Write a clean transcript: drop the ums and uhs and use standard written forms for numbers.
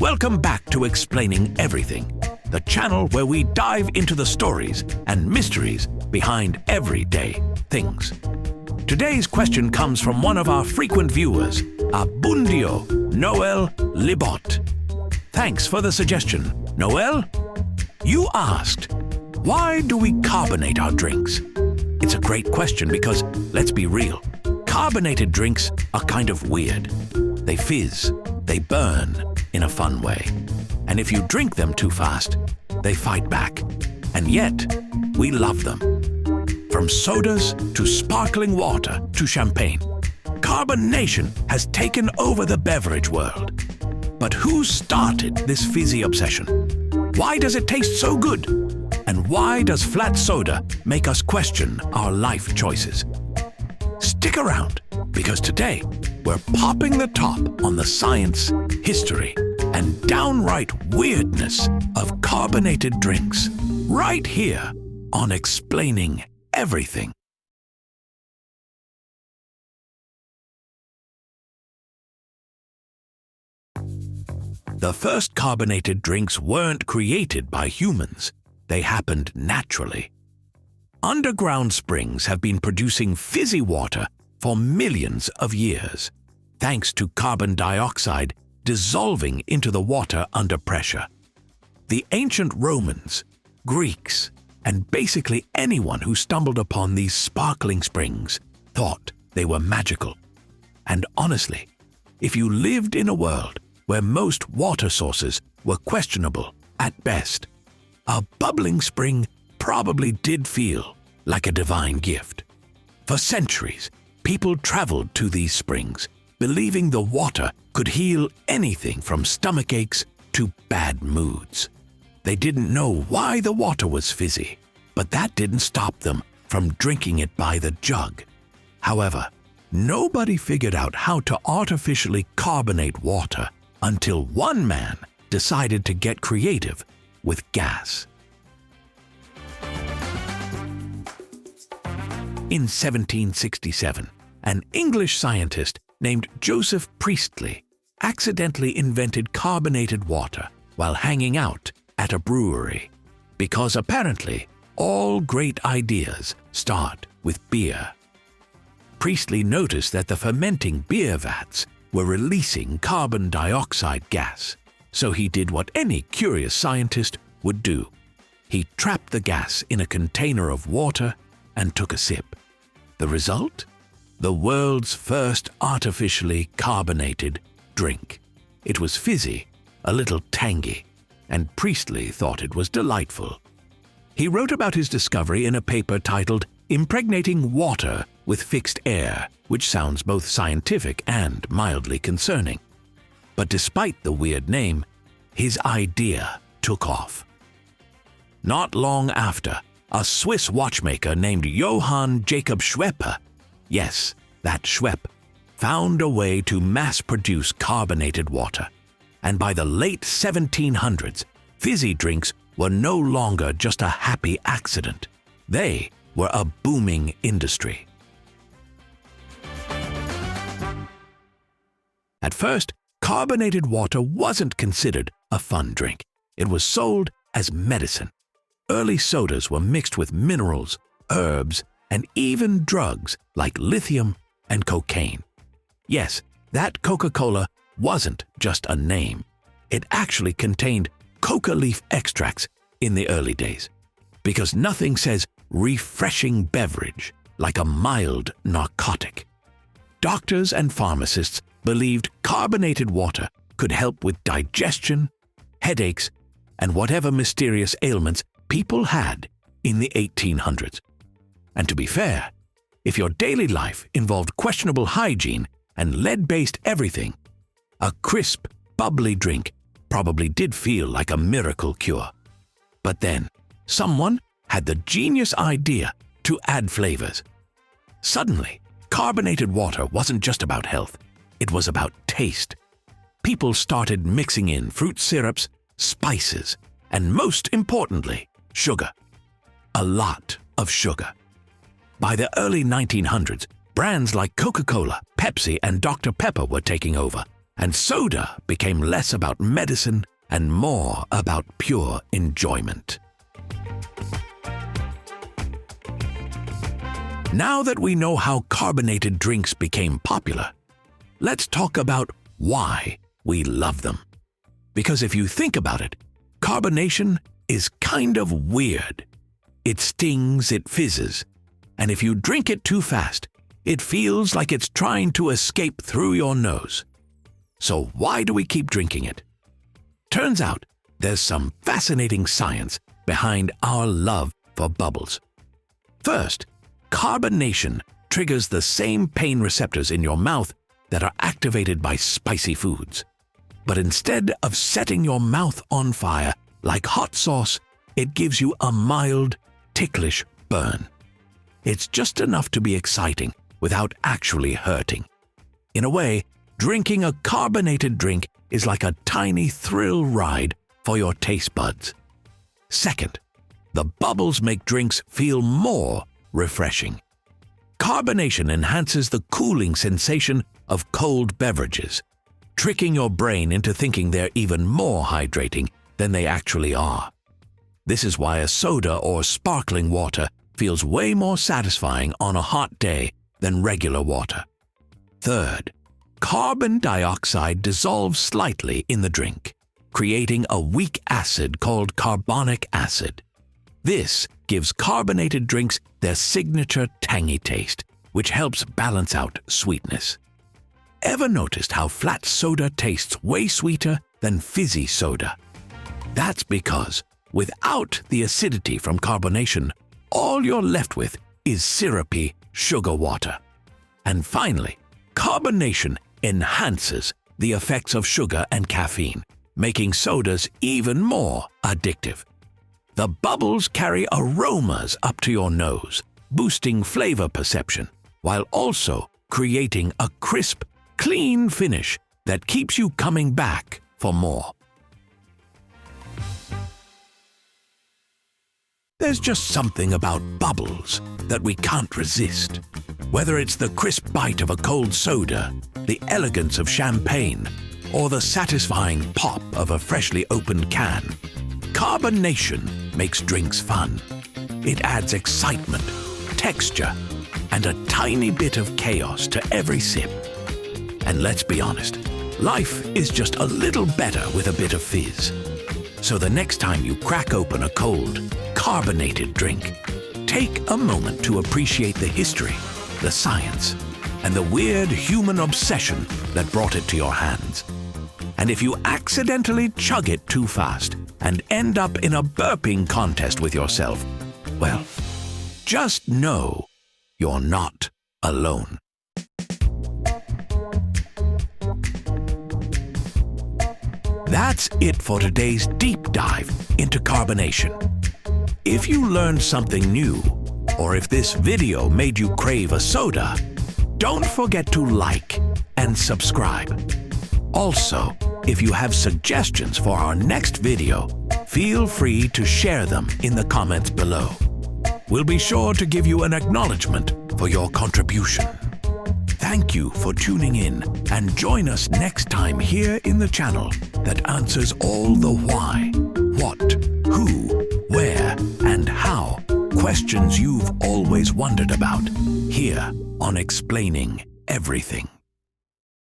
Welcome back to Explaining Everything, the channel where we dive into the stories and mysteries behind everyday things. Today's question comes from one of our frequent viewers, Abundio Noel Libot. Thanks for the suggestion, Noel. You asked, why do we carbonate our drinks? It's a great question because, let's be real, carbonated drinks are kind of weird. They fizz, they burn in a fun way. And if you drink them too fast, they fight back. And yet, we love them. From sodas to sparkling water to champagne, carbonation has taken over the beverage world. But who started this fizzy obsession? Why does it taste so good? And why does flat soda make us question our life choices? Stick around, because today we're popping the top on the science, history, and downright weirdness of carbonated drinks, right here on Explaining Everything. The first carbonated drinks weren't created by humans. They happened naturally. Underground springs have been producing fizzy water for millions of years, thanks to carbon dioxide dissolving into the water under pressure. The ancient Romans, Greeks, and basically anyone who stumbled upon these sparkling springs thought they were magical. And honestly, if you lived in a world where most water sources were questionable at best, a bubbling spring probably did feel like a divine gift. For centuries, people traveled to these springs, believing the water could heal anything from stomach aches to bad moods. They didn't know why the water was fizzy, but that didn't stop them from drinking it by the jug. However, nobody figured out how to artificially carbonate water until one man decided to get creative with gas. In 1767, an English scientist named Joseph Priestley accidentally invented carbonated water while hanging out at a brewery, because apparently all great ideas start with beer. Priestley noticed that the fermenting beer vats were releasing carbon dioxide gas, so he did what any curious scientist would do. He trapped the gas in a container of water and took a sip. The result? The world's first artificially carbonated drink. It was fizzy, a little tangy, and Priestley thought it was delightful. He wrote about his discovery in a paper titled Impregnating Water with Fixed Air, which sounds both scientific and mildly concerning. But despite the weird name, his idea took off. Not long after, a Swiss watchmaker named Johann Jacob Schweppe, yes, that Schweppe, found a way to mass-produce carbonated water. And by the late 1700s, fizzy drinks were no longer just a happy accident. They were a booming industry. At first, carbonated water wasn't considered a fun drink. It was sold as medicine. Early sodas were mixed with minerals, herbs, and even drugs like lithium and cocaine. Yes, that Coca-Cola wasn't just a name. It actually contained coca leaf extracts in the early days, because nothing says refreshing beverage like a mild narcotic. Doctors and pharmacists believed carbonated water could help with digestion, headaches, and whatever mysterious ailments people had in the 1800s. And to be fair, if your daily life involved questionable hygiene and lead-based everything, a crisp, bubbly drink probably did feel like a miracle cure. But then, someone had the genius idea to add flavors. Suddenly, carbonated water wasn't just about health, it was about taste. People started mixing in fruit syrups, spices, and most importantly, sugar. A lot of sugar. By the early 1900s, brands like Coca-Cola, Pepsi, and Dr. Pepper were taking over, and soda became less about medicine and more about pure enjoyment. Now that we know how carbonated drinks became popular, let's talk about why we love them. Because if you think about it, carbonation is kind of weird. It stings, it fizzes, and if you drink it too fast, it feels like it's trying to escape through your nose. So why do we keep drinking it? Turns out there's some fascinating science behind our love for bubbles. First, carbonation triggers the same pain receptors in your mouth that are activated by spicy foods. But instead of setting your mouth on fire like hot sauce, it gives you a mild, ticklish burn. It's just enough to be exciting without actually hurting. In a way, drinking a carbonated drink is like a tiny thrill ride for your taste buds. Second, the bubbles make drinks feel more refreshing. Carbonation enhances the cooling sensation of cold beverages, tricking your brain into thinking they're even more hydrating than they actually are. This is why a soda or sparkling water feels way more satisfying on a hot day than regular water. Third, carbon dioxide dissolves slightly in the drink, creating a weak acid called carbonic acid. This gives carbonated drinks their signature tangy taste, which helps balance out sweetness. Ever noticed how flat soda tastes way sweeter than fizzy soda? That's because, without the acidity from carbonation, all you're left with is syrupy sugar water. And finally, carbonation enhances the effects of sugar and caffeine, making sodas even more addictive. The bubbles carry aromas up to your nose, boosting flavor perception, while also creating a crisp, clean finish that keeps you coming back for more. There's just something about bubbles that we can't resist. Whether it's the crisp bite of a cold soda, the elegance of champagne, or the satisfying pop of a freshly opened can, carbonation makes drinks fun. It adds excitement, texture, and a tiny bit of chaos to every sip. And let's be honest, life is just a little better with a bit of fizz. So the next time you crack open a cold, carbonated drink, take a moment to appreciate the history, the science, and the weird human obsession that brought it to your hands. And if you accidentally chug it too fast and end up in a burping contest with yourself, well, just know you're not alone. That's it for today's deep dive into carbonation. If you learned something new, or if this video made you crave a soda, don't forget to like and subscribe. Also, if you have suggestions for our next video, feel free to share them in the comments below. We'll be sure to give you an acknowledgement for your contribution. Thank you for tuning in, and join us next time here in the channel that answers all the why, what, who, where, and how questions you've always wondered about, here on Explaining Everything.